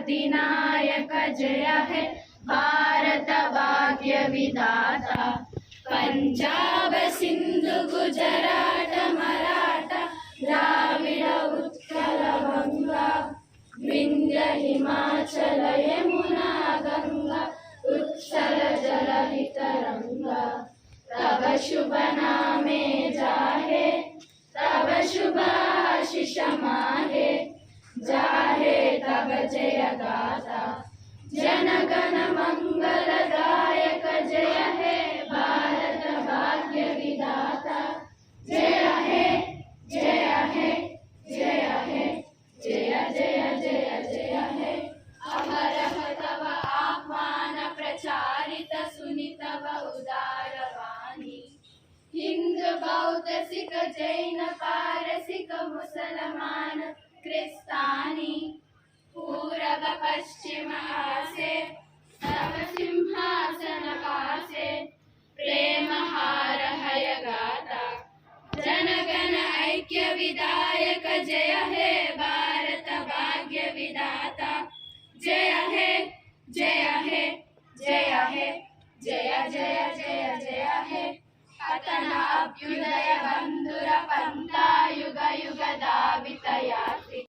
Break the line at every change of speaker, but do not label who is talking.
अधिनायक जय हे भारत भाग्य विधाता। पंजाब सिंधु गुजरात मराठा द्राविड उत्कल गंगा विंध्य हिमाचल यमुना गंगा उत्कल जलधि तरंगा। तब शुभ नामे जाहे तब शुभ आशीष माहे जाहे तब जय गाथा। जन गण मंगल दायक जय हे भारत भाग्य विधाता। जय हे जय हे जय हे जय जय जय जय हे। अमरह तव आह्वान प्रचारित सुनि तव उदार वाणी। हिंदू बौद्ध सिख जैन पारसिक मुसलमान क्रिस्तानी पूरब पश्चिम आसे तव सिंहासन आसे प्रेम हार हय गाता। जन गण ऐक्य विधायक जय हे भारत भाग्य विधाता। जय हे